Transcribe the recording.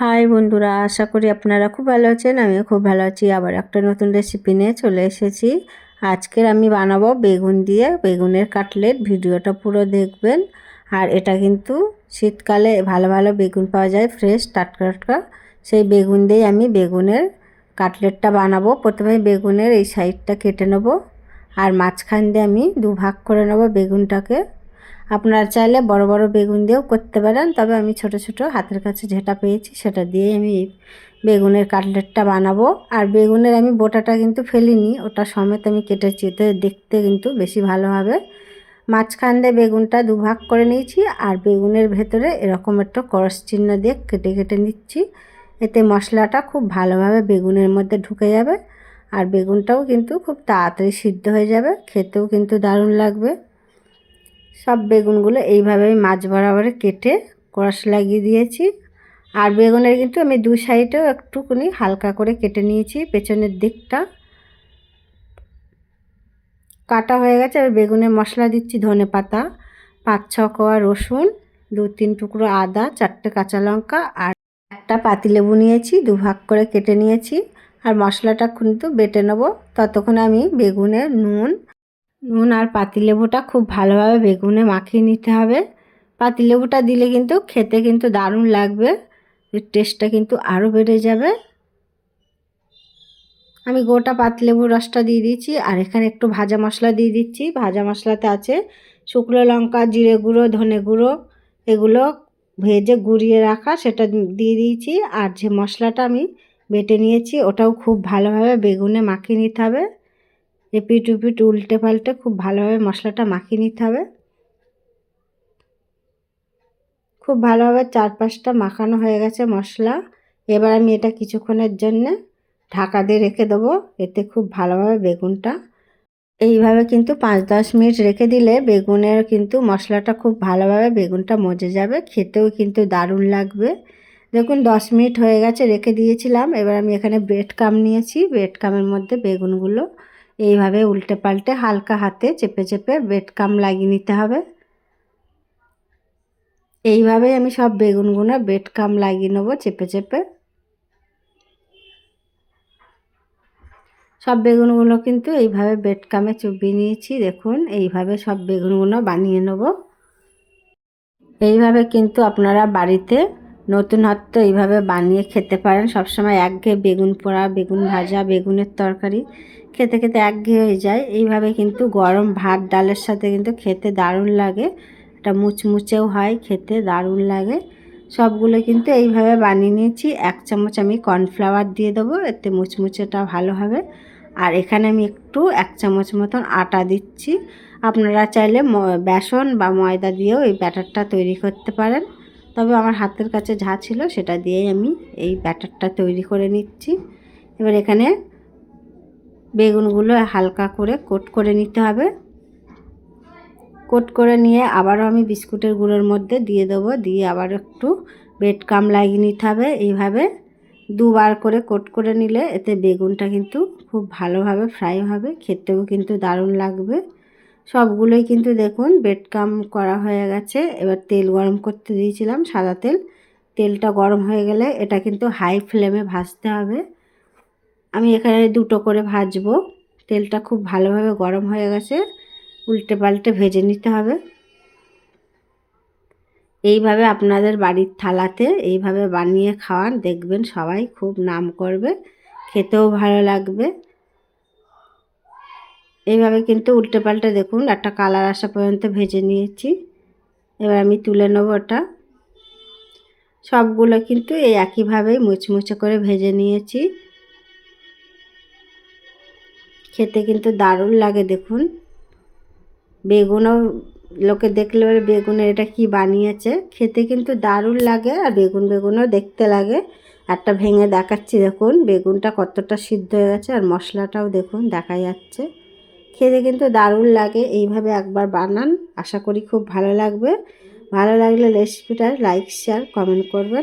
High বন্ধুরা, আশা করি আপনারা খুব ভালো আছেন। আমিও খুব ভালো আছি। আবার একটা নতুন রেসিপি নিয়ে চলে এসেছি। আজকের আমি বানাবো বেগুন দিয়ে বেগুনের কাটলেট। ভিডিওটা পুরো দেখবেন। আর এটা কিন্তু শীতকালে ভালো ভালো বেগুন পাওয়া যায়, ফ্রেশ টাটকা টাটকা। সেই বেগুন দিয়ে আমি বেগুনের কাটলেটটা বানাবো। প্রথমে বেগুনের এই সাইডটা কেটে নেব, আর মাঝখান দিয়ে আমি দুভাগ করে নেব বেগুনটাকে। আপনারা চাইলে বড় বড় বেগুন দিয়েও করতে পারেন, তবে আমি ছোট ছোট হাতের কাছে যেটা পেয়েছি সেটা দিয়ে আমি বেগুনের কাটলেটটা বানাবো। আর বেগুনের আমি বোটাটা কিন্তু ফেলিনি, ওটা সমেত আমি কেটেছি, এতে দেখতে কিন্তু বেশি ভালো হবে। মাঝখান দিয়ে বেগুনটা দুভাগ করে নিয়েছি, আর বেগুনের ভেতরে এরকম একটা ক্রস চিহ্ন দিয়ে কেটে কেটে নিচ্ছি। এতে মশলাটা খুব ভালোভাবে বেগুনের মধ্যে ঢুকে যাবে, আর বেগুনটাও কিন্তু খুব তাড়াতাড়ি সিদ্ধ হয়ে যাবে, খেতেও কিন্তু দারুণ লাগবে। সব বেগুনগুলো এইভাবে আমি মাছ বরাবর কেটে ক্রস লাগিয়ে দিয়েছি। আর বেগুনের কিন্তু আমি দু সাইডেও একটুখানি হালকা করে কেটে নিয়েছি, পেছনের দিকটা কাটা হয়ে গেছে। আর বেগুনের মশলা দিচ্ছি ধনে পাতা, 5-6 কোয়া রসুন, 2-3 টুকরো আদা, 4টে কাঁচা লঙ্কা, আর একটা পাতিলেবু নিয়েছি, দুভাগ করে কেটে নিয়েছি। আর মশলাটা কিন্তু বেটে নেবো। ততক্ষণ আমি বেগুনের নুন আর পাতিলেবুটা খুব ভালোভাবে বেগুনে মাখিয়ে নিতে হবে। পাতিলেবুটা দিলে কিন্তু খেতে কিন্তু দারুণ লাগবে, এর টেস্টটা কিন্তু আরও বেড়ে যাবে। আমি গোটা পাতিলেবুর রসটা দিয়ে দিচ্ছি, আর এখানে একটু ভাজা মশলা দিয়ে দিচ্ছি। ভাজা মশলাতে আছে শুকনো লঙ্কা, জিরে গুঁড়ো, ধনে গুঁড়ো, এগুলো ভেজে গুঁড়িয়ে রাখা, সেটা দিয়ে দিয়েছি। আর যে মশলাটা আমি বেটে নিয়েছি ওটাও খুব ভালোভাবে বেগুনে মাখিয়ে নিতে হবে। এপিট উপিট উল্টে পাল্টে খুব ভালোভাবে মশলাটা মাখিয়ে নিতে হবে। খুব ভালোভাবে 4-5টা মাখানো হয়ে গেছে মশলা। এবার আমি এটা কিছুক্ষণের জন্য ঢাকা দিয়ে রেখে দেবো। এতে খুব ভালোভাবে বেগুনটা এইভাবে কিন্তু 5-10 মিনিট রেখে দিলে বেগুনের কিন্তু মশলাটা খুব ভালোভাবে বেগুনটা মজে যাবে, খেতেও কিন্তু দারুণ লাগবে। দেখুন 10 মিনিট হয়ে গেছে রেখে দিয়েছিলাম। এবার আমি এখানে ব্রেড কাম নিয়েছি, ব্রেড কামের মধ্যে বেগুনগুলো এইভাবে উল্টে পাল্টে হালকা হাতে চেপে চেপে ব্রেড কাম লাগিয়ে নিতে হবে। এইভাবেই আমি সব বেগুনগুলো ব্রেড কাম লাগিয়ে নেবো চেপে চেপে। সব বেগুনগুলো কিন্তু এইভাবে ব্রেড কামে চুবিয়ে নিয়েছি। দেখুন এইভাবে সব বেগুনগুলো বানিয়ে নেব। এইভাবে কিন্তু আপনারা বাড়িতে নতুনত্ব এইভাবে বানিয়ে খেতে পারেন। সবসময় একঘেয়ে বেগুন পোড়া, বেগুন ভাজা, বেগুনের তরকারি খেতে খেতে একঘেয়ে হয়ে যায়। এইভাবে কিন্তু গরম ভাত ডালের সাথে কিন্তু খেতে দারুণ লাগে, এটা মুচমুচেও হয়, খেতে দারুণ লাগে। সবগুলো কিন্তু এইভাবে বানিয়ে নিয়েছি। 1 চামচ আমি কর্নফ্লাওয়ার দিয়ে দেবো, এতে মুচমুচেটা ভালো হবে। আর এখানে আমি একটু 1 চামচ মতন আটা দিচ্ছি। আপনারা চাইলে বেসন বা ময়দা দিয়েও এই ব্যাটারটা তৈরি করতে পারেন, তবে আমার হাতের কাছে যা ছিল সেটা দিয়েই আমি এই ব্যাটারটা তৈরি করে নিচ্ছি। এবার এখানে বেগুনগুলো হালকা করে কোট করে নিতে হবে। কোট করে নিয়ে আবারও আমি বিস্কুটের গুঁড়োর মধ্যে দিয়ে দেবো, দিয়ে আবার একটু ব্রেড কাম লাগিয়ে নিতে হবে। এইভাবে দুবার করে কোট করে নিলে এতে বেগুনটা কিন্তু খুব ভালোভাবে ফ্রাই হবে, খেতেও কিন্তু দারুণ লাগবে। সবগুলোই কিন্তু দেখুন ব্রেড কাম করা হয়ে গেছে। এবার তেল গরম করতে দিয়েছিলাম, সাদা তেল। তেলটা গরম হয়ে গেলে এটা কিন্তু হাই ফ্লেমে ভাজতে হবে। আমি এখানে 2টো করে ভাজবো। তেলটা খুব ভালোভাবে গরম হয়ে গেছে, উল্টে পাল্টে ভেজে নিতে হবে। এইভাবে আপনাদের বাড়ির থালাতে এইভাবে বানিয়ে খাওয়ান, দেখবেন সবাই খুব নাম করবে, খেতেও ভালো লাগবে। এইভাবে কিন্তু উল্টে পাল্টে দেখুন একটা কালার আসা পর্যন্ত ভেজে নিয়েছি। এবার আমি তুলে নেব ওটা। সবগুলো কিন্তু এই একইভাবেই মুচমুচে করে ভেজে নিয়েছি, খেতে কিন্তু দারুণ লাগে। দেখুন বেগুনও লোকে দেখলে বেগুনের এটা কি বানিয়েছে, খেতে কিন্তু দারুণ লাগে, আর বেগুনও দেখতে লাগে। একটা ভেঙে দেখাচ্ছি, দেখুন বেগুনটা কতটা সিদ্ধ হয়ে গেছে, আর মশলাটাও দেখুন দেখা যাচ্ছে, খেতে কিন্তু দারুণ লাগে। এইভাবে একবার বানান, আশা করি খুব ভালো লাগবে। ভালো লাগলে রেসিপিটা লাইক শেয়ার কমেন্ট করবেন।